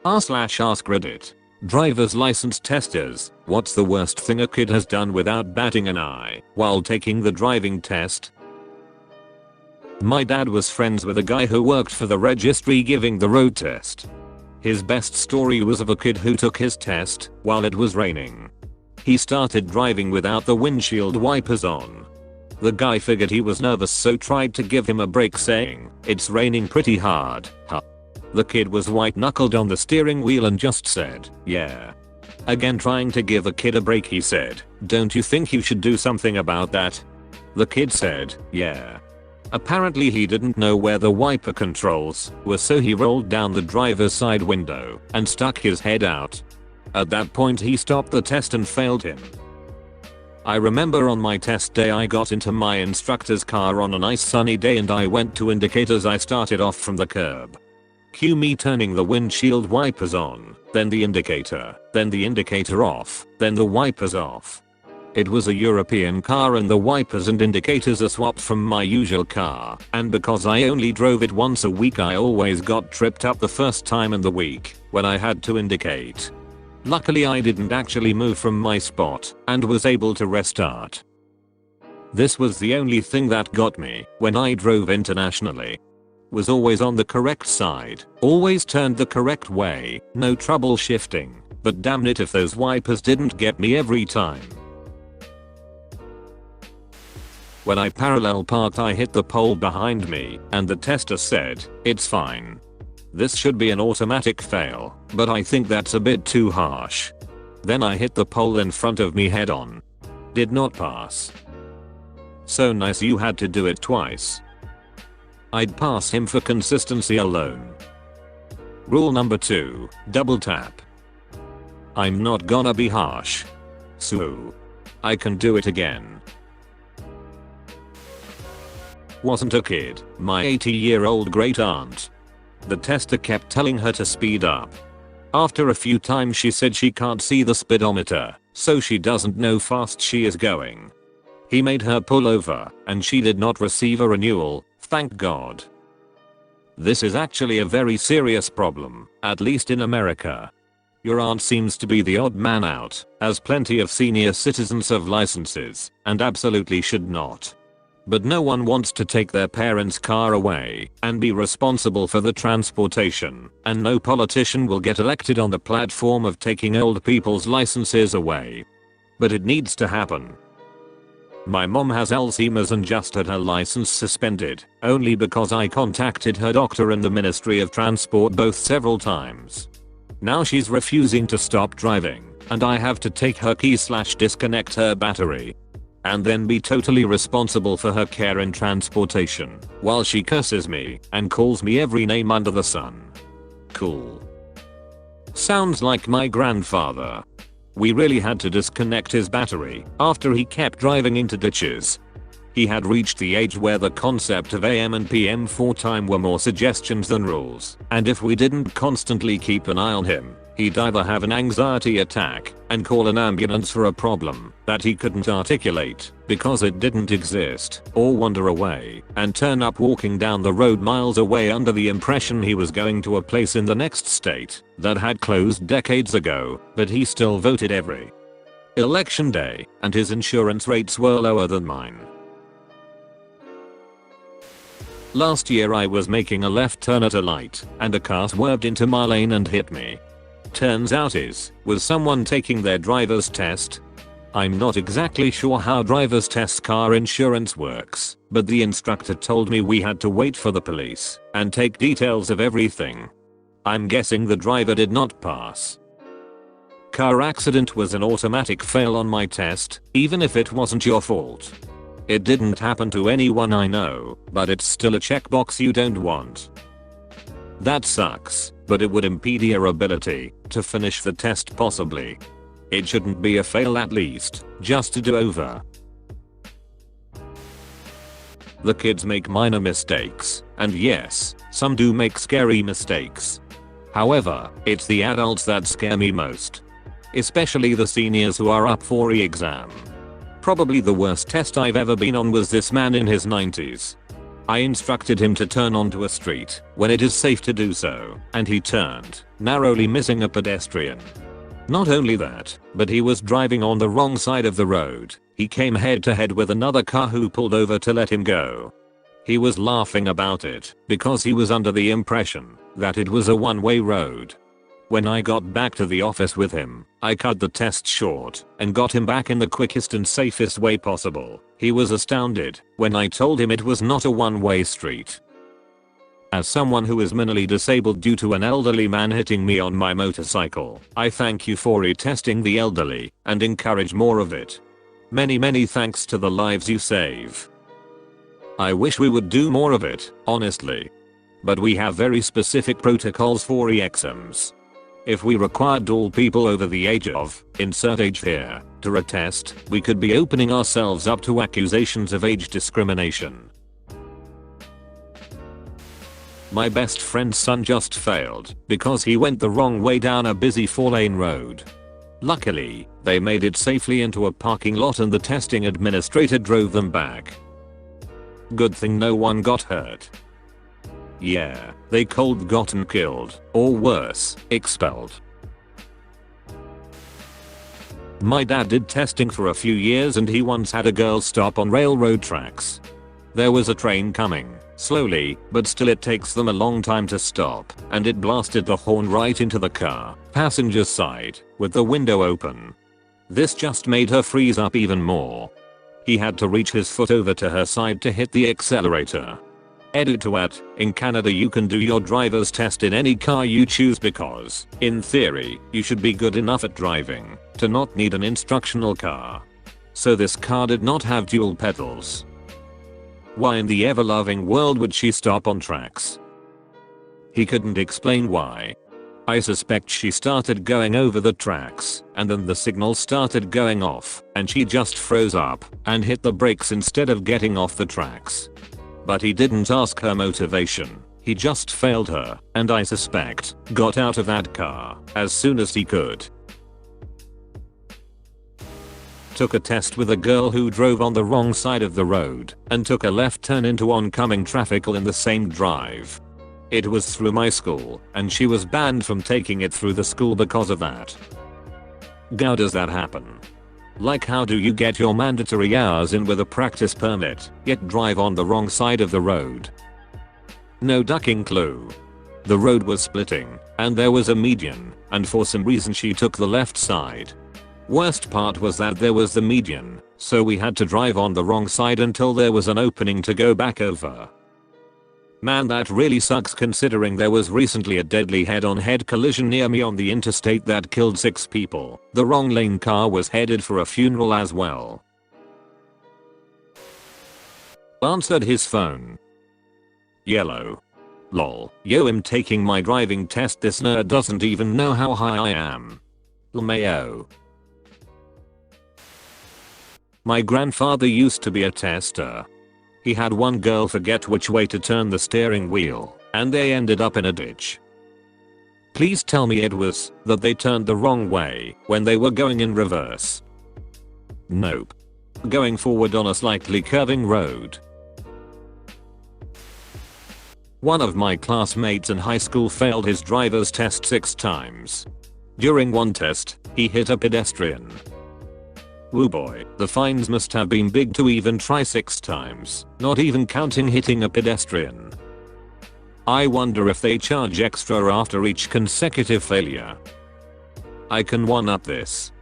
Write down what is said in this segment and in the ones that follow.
r/AskReddit. Driver's license testers, what's the worst thing a kid has done without batting an eye while taking the driving test? My dad was friends with a guy who worked for the registry giving the road test. His best story was of a kid who took his test while it was raining. He started driving without the windshield wipers on. The guy figured he was nervous, so tried to give him a break, saying, "It's raining pretty hard, huh?" The kid was white-knuckled on the steering wheel and just said, "Yeah." Again trying to give a kid a break, he said, "Don't you think you should do something about that?" The kid said, "Yeah." Apparently he didn't know where the wiper controls were, so he rolled down the driver's side window and stuck his head out. At that point he stopped the test and failed him. I remember on my test day I got into my instructor's car on a nice sunny day and I went to indicate as I started off from the curb. Cue me turning the windshield wipers on, then the indicator off, then the wipers off. It was a European car and the wipers and indicators are swapped from my usual car, and because I only drove it once a week I always got tripped up the first time in the week when I had to indicate. Luckily I didn't actually move from my spot and was able to restart. This was the only thing that got me when I drove internationally. Was always on the correct side, always turned the correct way, no trouble shifting, but damn it if those wipers didn't get me every time. When I parallel parked I hit the pole behind me and the tester said, "It's fine." This should be an automatic fail, but I think that's a bit too harsh. Then I hit the pole in front of me head on. Did not pass. So nice you had to do it twice. I'd pass him for consistency alone. Rule number 2, double tap. I'm not gonna be harsh. So I can do it again. Wasn't a kid, my 80-year-old great aunt. The tester kept telling her to speed up. After a few times she said she can't see the speedometer, so she doesn't know fast she is going. He made her pull over, and she did not receive a renewal, thank God. This is actually a very serious problem, at least in America. Your aunt seems to be the odd man out, as plenty of senior citizens have licenses, and absolutely should not. But no one wants to take their parents' car away and be responsible for the transportation, and no politician will get elected on the platform of taking old people's licenses away. But it needs to happen. My mom has Alzheimer's and just had her license suspended, only because I contacted her doctor and the Ministry of Transport both several times. Now she's refusing to stop driving, and I have to take her key/disconnect her battery. And then be totally responsible for her care and transportation, while she curses me and calls me every name under the sun. Cool. Sounds like my grandfather. We really had to disconnect his battery after he kept driving into ditches. He had reached the age where the concept of AM and PM 4 time were more suggestions than rules, and if we didn't constantly keep an eye on him, he'd either have an anxiety attack and call an ambulance for a problem that he couldn't articulate because it didn't exist, or wander away and turn up walking down the road miles away under the impression he was going to a place in the next state that had closed decades ago, but he still voted every election day, and his insurance rates were lower than mine. Last year I was making a left turn at a light, and a car swerved into my lane and hit me. Turns out was someone taking their driver's test. I'm not exactly sure how driver's test car insurance works, but the instructor told me we had to wait for the police and take details of everything. I'm guessing the driver did not pass. Car accident was an automatic fail on my test, even if it wasn't your fault. It didn't happen to anyone I know, but it's still a checkbox you don't want. That sucks, but it would impede your ability to finish the test possibly. It shouldn't be a fail, at least, just to do over. The kids make minor mistakes, and yes, some do make scary mistakes. However, it's the adults that scare me most. Especially the seniors who are up for re-exam. Probably the worst test I've ever been on was this man in his 90s. I instructed him to turn onto a street when it is safe to do so, and he turned, narrowly missing a pedestrian. Not only that, but he was driving on the wrong side of the road. He came head to head with another car who pulled over to let him go. He was laughing about it because he was under the impression that it was a one-way road. When I got back to the office with him, I cut the test short and got him back in the quickest and safest way possible. He was astounded when I told him it was not a one-way street. As someone who is minimally disabled due to an elderly man hitting me on my motorcycle, I thank you for retesting the elderly and encourage more of it. Many thanks to the lives you save. I wish we would do more of it, honestly. But we have very specific protocols for EXMs. If we required all people over the age of, insert age here, to retest, we could be opening ourselves up to accusations of age discrimination. My best friend's son just failed because he went the wrong way down a busy 4-lane road. Luckily, they made it safely into a parking lot and the testing administrator drove them back. Good thing no one got hurt. Yeah, they cold gotten killed, or worse, expelled. My dad did testing for a few years and he once had a girl stop on railroad tracks. There was a train coming, slowly, but still it takes them a long time to stop, and it blasted the horn right into the car, passenger side, with the window open. This just made her freeze up even more. He had to reach his foot over to her side to hit the accelerator. Edit to at, in Canada you can do your driver's test in any car you choose because, in theory, you should be good enough at driving to not need an instructional car. So this car did not have dual pedals. Why in the ever-loving world would she stop on tracks? He couldn't explain why. I suspect she started going over the tracks, and then the signal started going off, and she just froze up and hit the brakes instead of getting off the tracks. But he didn't ask her motivation, he just failed her, and I suspect, got out of that car as soon as he could. Took a test with a girl who drove on the wrong side of the road and took a left turn into oncoming traffic all in the same drive. It was through my school, and she was banned from taking it through the school because of that. How does that happen? Like, how do you get your mandatory hours in with a practice permit, yet drive on the wrong side of the road? No ducking clue. The road was splitting, and there was a median, and for some reason she took the left side. Worst part was that there was the median, so we had to drive on the wrong side until there was an opening to go back over. Man, that really sucks considering there was recently a deadly head-on-head collision near me on the interstate that killed 6 people. The wrong lane car was headed for a funeral as well. Answered his phone. Yellow. Lol. Yo, I'm taking my driving test. This nerd doesn't even know how high I am. LMAO. My grandfather used to be a tester. He had one girl forget which way to turn the steering wheel, and they ended up in a ditch. Please tell me it was that they turned the wrong way when they were going in reverse. Nope. Going forward on a slightly curving road. One of my classmates in high school failed his driver's test 6 times. During one test, he hit a pedestrian. Woo boy, the fines must have been big to even try 6 times, not even counting hitting a pedestrian. I wonder if they charge extra after each consecutive failure. I can one-up this.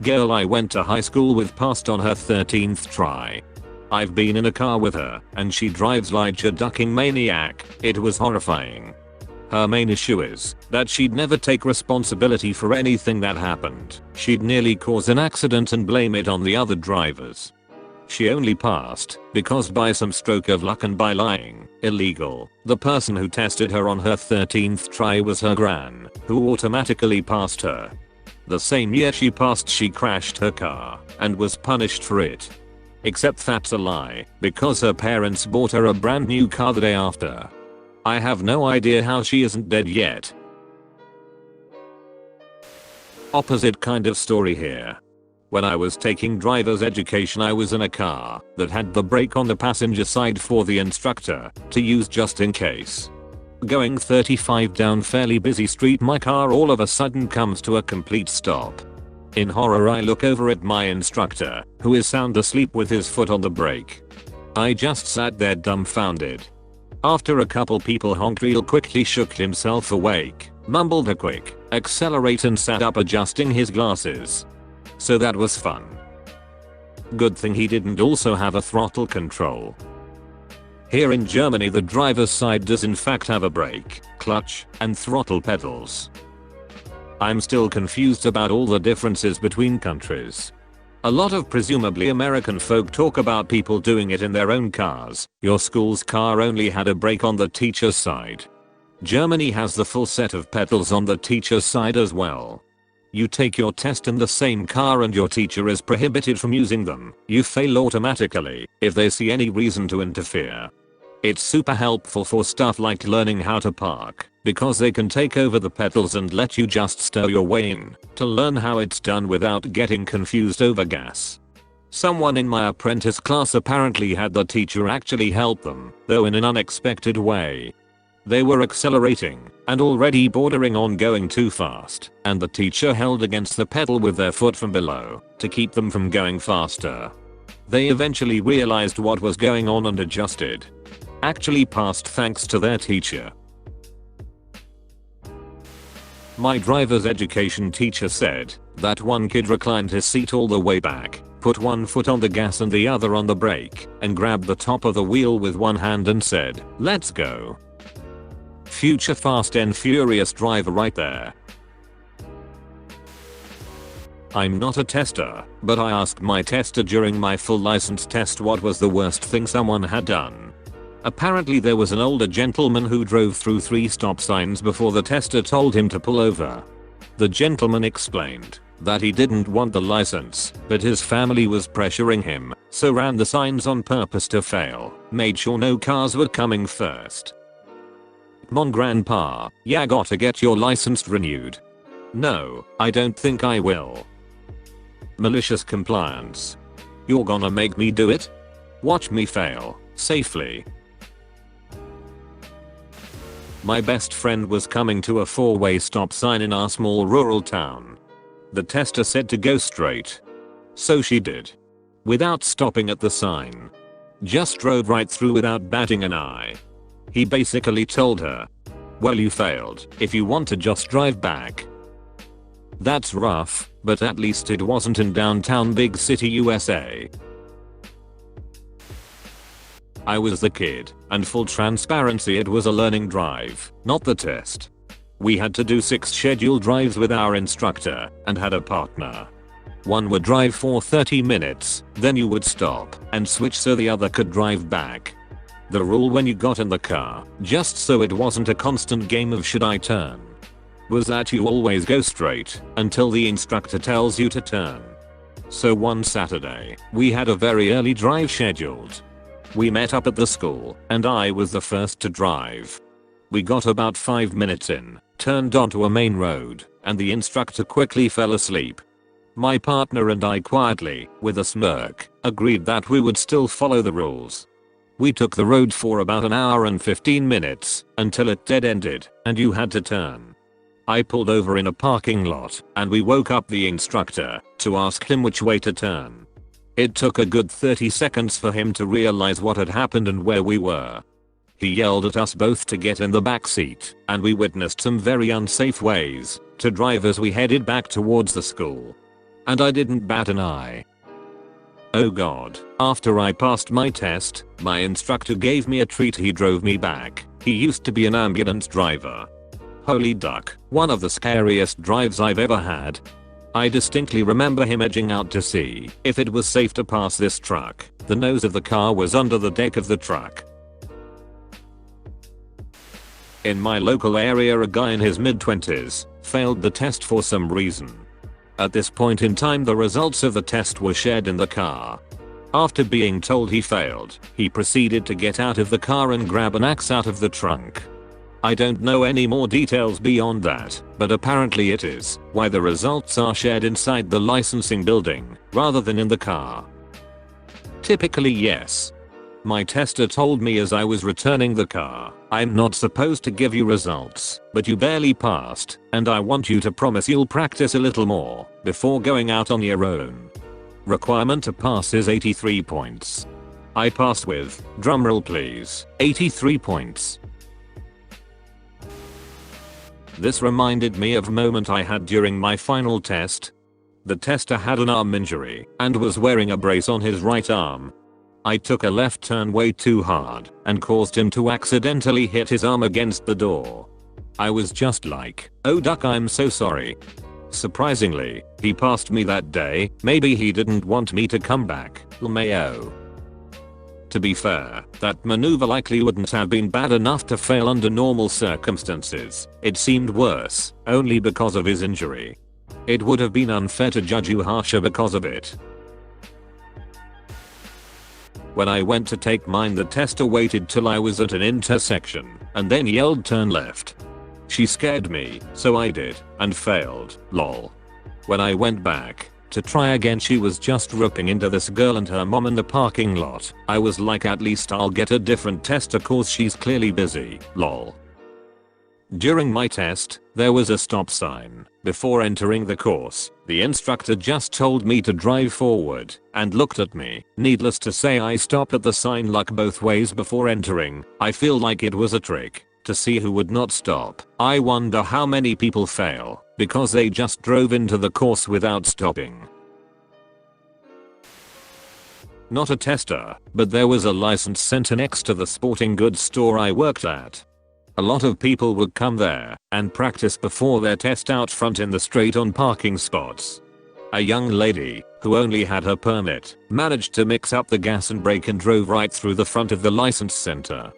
Girl I went to high school with passed on her 13th try. I've been in a car with her, and she drives like a ducking maniac. It was horrifying. Her main issue is that she'd never take responsibility for anything that happened. She'd nearly cause an accident and blame it on the other drivers. She only passed because by some stroke of luck and by lying, illegal, the person who tested her on her 13th try was her gran, who automatically passed her. The same year she passed, she crashed her car and was punished for it. Except that's a lie, because her parents bought her a brand new car the day after. I have no idea how she isn't dead yet. Opposite kind of story here. When I was taking driver's education, I was in a car that had the brake on the passenger side for the instructor to use just in case. Going 35 down fairly busy street, my car all of a sudden comes to a complete stop. In horror, I look over at my instructor, who is sound asleep with his foot on the brake. I just sat there dumbfounded. After a couple people honked real quick, he shook himself awake, mumbled a quick accelerate and sat up adjusting his glasses. So that was fun. Good thing he didn't also have a throttle control. Here in Germany, the driver's side does in fact have a brake, clutch, and throttle pedals. I'm still confused about all the differences between countries. A lot of presumably American folk talk about people doing it in their own cars. Your school's car only had a brake on the teacher's side. Germany has the full set of pedals on the teacher's side as well. You take your test in the same car and your teacher is prohibited from using them. You fail automatically if they see any reason to interfere. It's super helpful for stuff like learning how to park, because they can take over the pedals and let you just stow your way in to learn how it's done without getting confused over gas. Someone in my apprentice class apparently had the teacher actually help them, though in an unexpected way. They were accelerating and already bordering on going too fast, and the teacher held against the pedal with their foot from below to keep them from going faster. They eventually realized what was going on and adjusted. Actually passed thanks to their teacher. My driver's education teacher said that one kid reclined his seat all the way back, put one foot on the gas and the other on the brake, and grabbed the top of the wheel with one hand and said, "Let's go." Future Fast and Furious driver right there. I'm not a tester, but I asked my tester during my full license test what was the worst thing someone had done. Apparently there was an older gentleman who drove through 3 stop signs before the tester told him to pull over. The gentleman explained that he didn't want the license, but his family was pressuring him, so ran the signs on purpose to fail, made sure no cars were coming first. "Mon grandpa, yeah, gotta get your license renewed." "No, I don't think I will." Malicious compliance. "You're gonna make me do it? Watch me fail, safely." My best friend was coming to a 4-way stop sign in our small rural town. The tester said to go straight. So she did. Without stopping at the sign. Just drove right through without batting an eye. He basically told her, "Well, you failed. If you want to just drive back." That's rough, but at least it wasn't in downtown big city USA. I was the kid, and full transparency, it was a learning drive, not the test. We had to do 6 scheduled drives with our instructor and had a partner. One would drive for 30 minutes, then you would stop and switch so the other could drive back. The rule when you got in the car, just so it wasn't a constant game of should I turn, was that you always go straight until the instructor tells you to turn. So one Saturday, we had a very early drive scheduled. We met up at the school, and I was the first to drive. We got about 5 minutes in, turned onto a main road, and the instructor quickly fell asleep. My partner and I quietly, with a smirk, agreed that we would still follow the rules. We took the road for about an hour and 15 minutes, until it dead-ended, and you had to turn. I pulled over in a parking lot, and we woke up the instructor to ask him which way to turn. It took a good 30 seconds for him to realize what had happened and where we were. He yelled at us both to get in the back seat, and we witnessed some very unsafe ways to drive as we headed back towards the school. And I didn't bat an eye. Oh god, after I passed my test, my instructor gave me a treat. He drove me back. He used to be an ambulance driver. Holy duck, one of the scariest drives I've ever had. I distinctly remember him edging out to see if it was safe to pass this truck. The nose of the car was under the deck of the truck. In my local area, a guy in his mid-20s failed the test for some reason. At this point in time, the results of the test were shared in the car. After being told he failed, he proceeded to get out of the car and grab an axe out of the trunk. I don't know any more details beyond that, but apparently it is why the results are shared inside the licensing building rather than in the car. Typically yes. My tester told me as I was returning the car, "I'm not supposed to give you results, but you barely passed, and I want you to promise you'll practice a little more before going out on your own." Requirement to pass is 83 points. I passed with, drumroll please, 83 points. This reminded me of a moment I had during my final test. The tester had an arm injury and was wearing a brace on his right arm. I took a left turn way too hard and caused him to accidentally hit his arm against the door. I was just like, "Oh duck, I'm so sorry." Surprisingly, he passed me that day. Maybe he didn't want me to come back, LMAO. To be fair, that maneuver likely wouldn't have been bad enough to fail under normal circumstances. It seemed worse, only because of his injury. It would have been unfair to judge you harsher because of it. When I went to take mine, the tester waited till I was at an intersection and then yelled turn left. She scared me, so I did, and failed, lol. When I went back to try again, she was just ripping into this girl and her mom in the parking lot. I was like, at least I'll get a different tester cause she's clearly busy, lol. During my test, there was a stop sign. Before entering the course, the instructor just told me to drive forward and looked at me. Needless to say, I stopped at the sign like both ways before entering. I feel like it was a trick to see who would not stop. I wonder how many people fail because they just drove into the course without stopping. Not a tester, but there was a license center next to the sporting goods store I worked at. A lot of people would come there and practice before their test out front in the straight-on parking spots. A young lady, who only had her permit, managed to mix up the gas and brake and drove right through the front of the license center.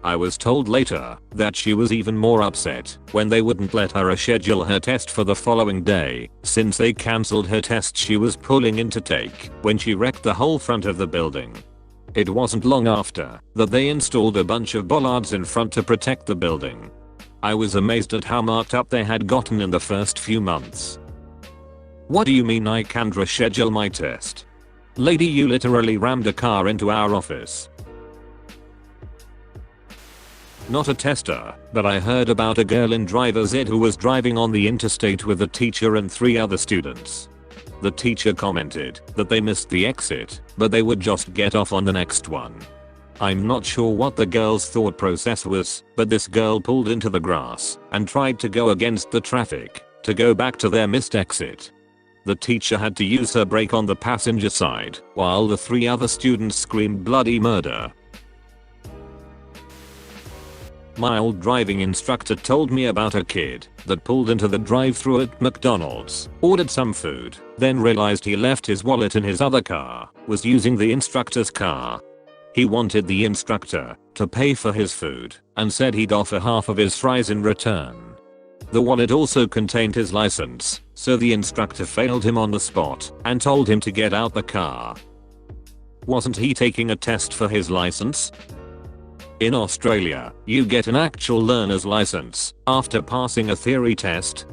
I was told later that she was even more upset when they wouldn't let her reschedule her test for the following day, since they cancelled her test she was pulling in to take when she wrecked the whole front of the building. It wasn't long after that they installed a bunch of bollards in front to protect the building. I was amazed at how marked up they had gotten in the first few months. What do you mean I can't reschedule my test? Lady, you literally rammed a car into our office. Not a tester, but I heard about a girl in driver's ed who was driving on the interstate with a teacher and 3 other students. The teacher commented that they missed the exit, but they would just get off on the next one. I'm not sure what the girl's thought process was, but this girl pulled into the grass and tried to go against the traffic to go back to their missed exit. The teacher had to use her brake on the passenger side, while the 3 other students screamed bloody murder. My old driving instructor told me about a kid that pulled into the drive-thru at McDonald's, ordered some food, then realized he left his wallet in his other car, was using the instructor's car. He wanted the instructor to pay for his food and said he'd offer half of his fries in return. The wallet also contained his license, so the instructor failed him on the spot and told him to get out the car. Wasn't he taking a test for his license? In Australia, you get an actual learner's license after passing a theory test.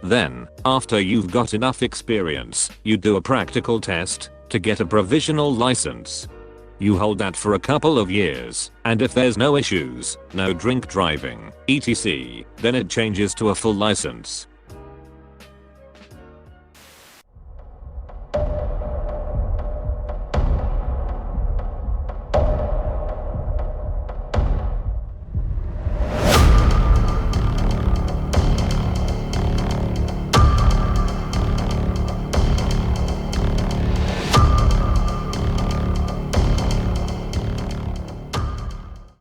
Then, after you've got enough experience, you do a practical test to get a provisional license. You hold that for a couple of years, and if there's no issues, no drink driving, etc., then it changes to a full license.